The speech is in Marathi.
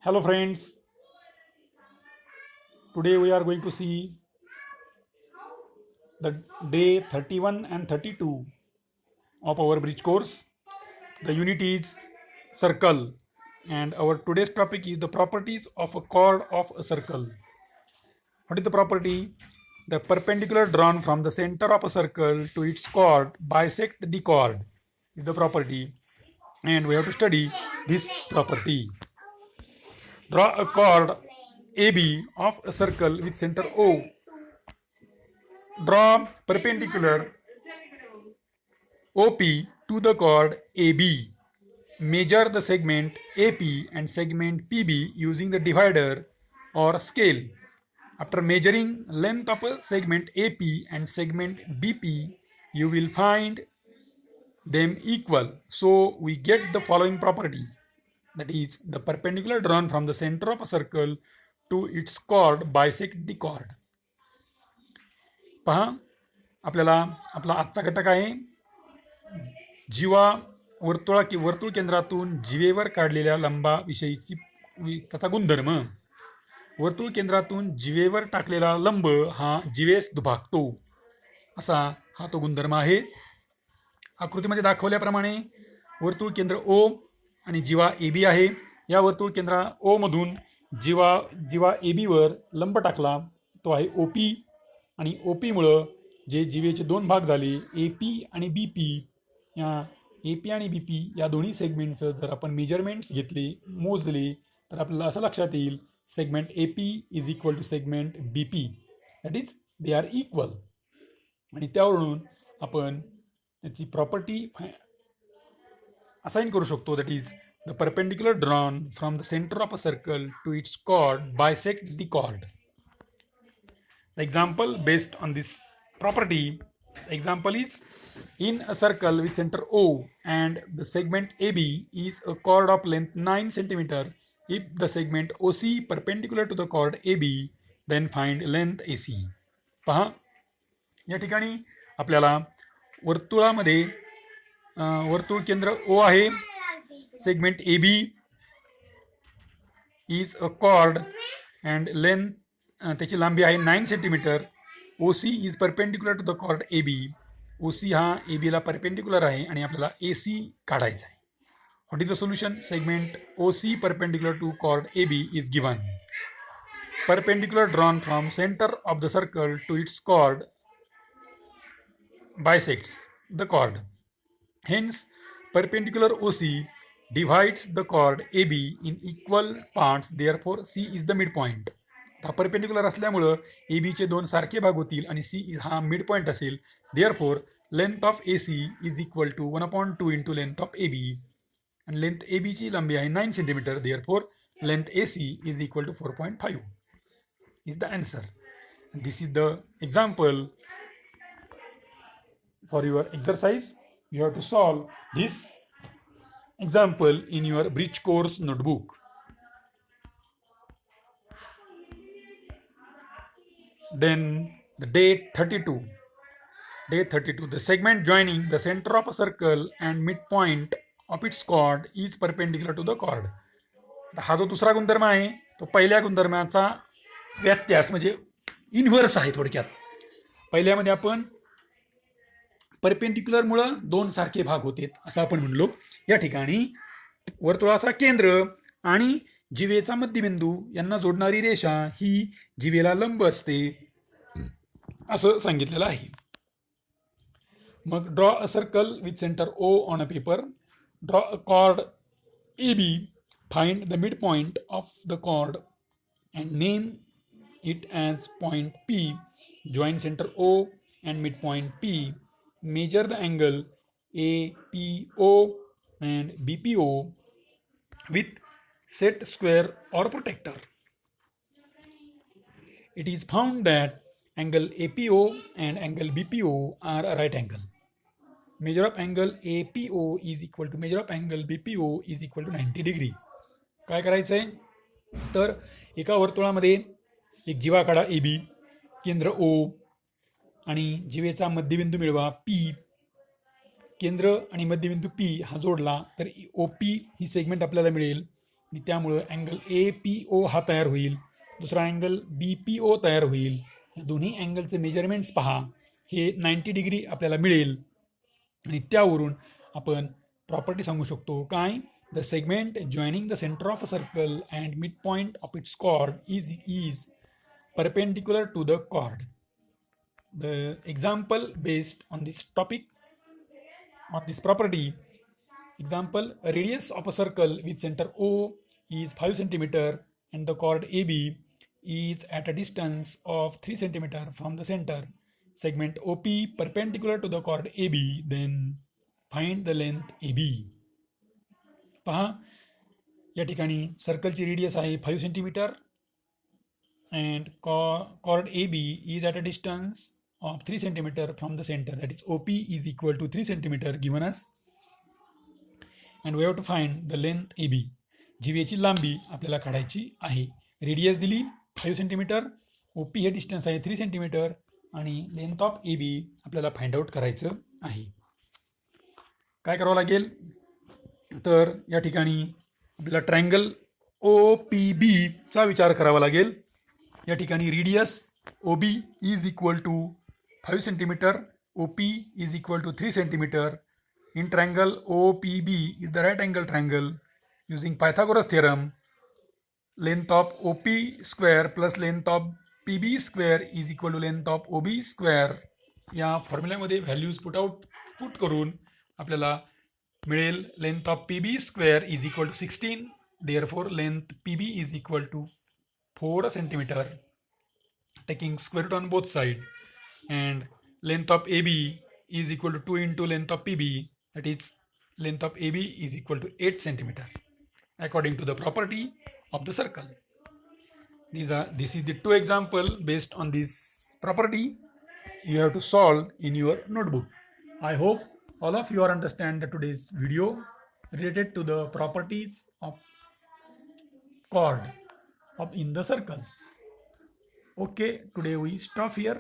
Hello friends, today we are going to see the day 31 and 32 of our bridge course. The unit is circle and our today's topic is the properties of a chord of a circle. What is the property? The perpendicular drawn from the center of a circle to its chord bisect the chord is the property, and we have to study this property. Draw a chord AB of a circle with center O. Draw perpendicular OP to the chord AB. Measure the segment AP and segment PB using the divider or scale. After measuring length of a segment AP and segment BP, you will find them equal. So we get the following property. That is, the perpendicular drawn from the center of a circle to its chord bisect the chord. पहा, आपल्याला आपला आजचा घटक आहे जीवा वर्तुळ केंद्रातून जीवेवर काढलेल्या लंबाविषयीची त्याचा गुणधर्म. वर्तुळ केंद्रातून जीवेवर टाकलेला लंब हा जीवेस दुभागतो असा हा तो गुणधर्म आहे. आकृतीमध्ये दाखवल्याप्रमाणे वर्तुळ केंद्र ओ आणि जीवा ए बी आहे. या वर्तुळ केंद्रा ओ मधून जीवा ए बीवर लंब टाकला तो आहे ओ पी, आणि ओ पीमुळं जे जीवेचे दोन भाग झाले ए पी आणि बी पी, या ए पी आणि बी पी या दोन्ही सेगमेंटचं जर आपण मेजरमेंट्स घेतले, मोजले, तर आपल्याला असं लक्षात येईल segment A P is equal to segment B P, that is they are equal. आणि त्यावरून आपण त्याची प्रॉपर्टी असाइन करू शकतो. That is the perpendicular drawn from the centre of a circle to its chord bisect the chord. The example based on this property, the example is in a circle with center O and the segment AB is a chord of length 9 cm. If the segment OC perpendicular to the chord AB, then find length AC. पहा, या ठिकाणी आपल्याला वर्तुळामध्ये वर्तुळ केंद्र O आहे, segment AB is a chord and length त्याची लांबी आहे 9 centimetre. O C is perpendicular to the chord A B. O C हा ए बीला परपेंडिक्युलर आहे आणि आपल्याला ए सी काढायचा आहे. What is the solution? Segment O C perpendicular to chord A B is given. Perpendicular drawn from centre of the circle to its chord bisects the chord. Hence, perpendicular OC divides the chord AB in equal parts. Therefore, C is the midpoint. हा परपेंडिक्युलर असल्यामुळं ए बीचे दोन सारखे भाग होतील आणि सी हा मिड पॉईंट असेल. Therefore length of A C is equal to 1/2 into length of A B, आणि लेंथ ए बीची लांबी आहे 9 centimetre. Therefore length A C is equal to 4.5 is the answer. This is the example for your exercise. You have to solve this example in your bridge course notebook. Then the day 32. Day 32. The segment joining the center of a circle and midpoint of its chord is perpendicular to the chord. हा जो दुसरा गुणधर्म आहे तो पहिल्या गुणधर्माचा व्यत्यास म्हणजे इन्व्हर्स आहे. थोडक्यात पहिल्यामध्ये आपण परपेंडिक्युलरमुळं दोन सारखे भाग होते असं आपण म्हणलो. या ठिकाणी वर्तुळाचा केंद्र आणि जीवेचा मध्यबिंदू यांना जोडणारी रेषा ही जीवेला लंब असते असं सांगितलेलं आहे. मग draw a circle with centre O on a paper. Draw a chord A B. Find the mid point of the chord and name it as point P. Join centre O and mid point P. Measure the angle A P O and B P O with set square or protractor. It is found that angle APO and angle BPO are a right angle. Measure of angle APO is equal to measure of angle BPO is equal to 90 degree. काय करायचं आहे? तर एका वर्तुळामध्ये एक जीवा काढा ए बी, केंद्र ओ आणि जीवेचा मध्यबिंदू मिळवा पी. केंद्र आणि मध्यबिंदू पी हा जोडला तर ओ पी ही सेगमेंट आपल्याला मिळेल. आणि त्यामुळं अँगल APO हा तयार होईल, दुसरा अँगल BPO तयार होईल. या दोन्ही अँगलचे मेजरमेंट्स पहा, हे 90 डिग्री आपल्याला मिळेल आणि त्यावरून आपण प्रॉपर्टी सांगू शकतो काय. The segment joining the centre of a circle and mid point of its chord is perpendicular to the chord. The example based on this topic, on this property, example, a radius of a circle with center O is 5 centimeter and the chord AB is at a distance of 3 centimeter from the center. Segment OP perpendicular to the chord AB, then find the length AB. पहा, या ठिकाणी सर्कलची रेडियस आहे 5 centimetre and chord AB is at a distance of 3 centimeter from the center, that is OP is equal to 3 centimeter given us, and we have to find the length AB. जीवेची लांबी आपल्याला काढायची आहे. रेडियस दिली 5 सेंटीमीटर, OP हे डिस्टन्स आहे 3 सेंटीमीटर आणि लेंथ ऑफ AB आपल्याला फाइंड आउट करायचं आहे. काय करावं लागेल तर या ठिकाणी आपल्याला ट्रायंगल OPB चा विचार करावा लागेल. या ठिकाणी radius OB is equal to 5 centimetre, OP is equal to 3 centimetre. In triangle OPB is the right angle triangle. Using Pythagoras theorem, length of OP square plus length of PB square is equal to length of OB square. या फॉर्म्युल्यामध्ये व्हॅल्यूज पुट करून आपल्याला मिळेल length of PB square is equal to 16. Therefore, length PB is equal to 4 centimeter, taking square root on both sides, and length of AB is equal to 2 into length of PB, that is length of AB is equal to 8 centimeter according to the property of the circle. This is the two example based on this property you have to solve in your notebook. I hope all of you are understand the today's video related to the properties of chord of in the circle. Okay, today we stop here.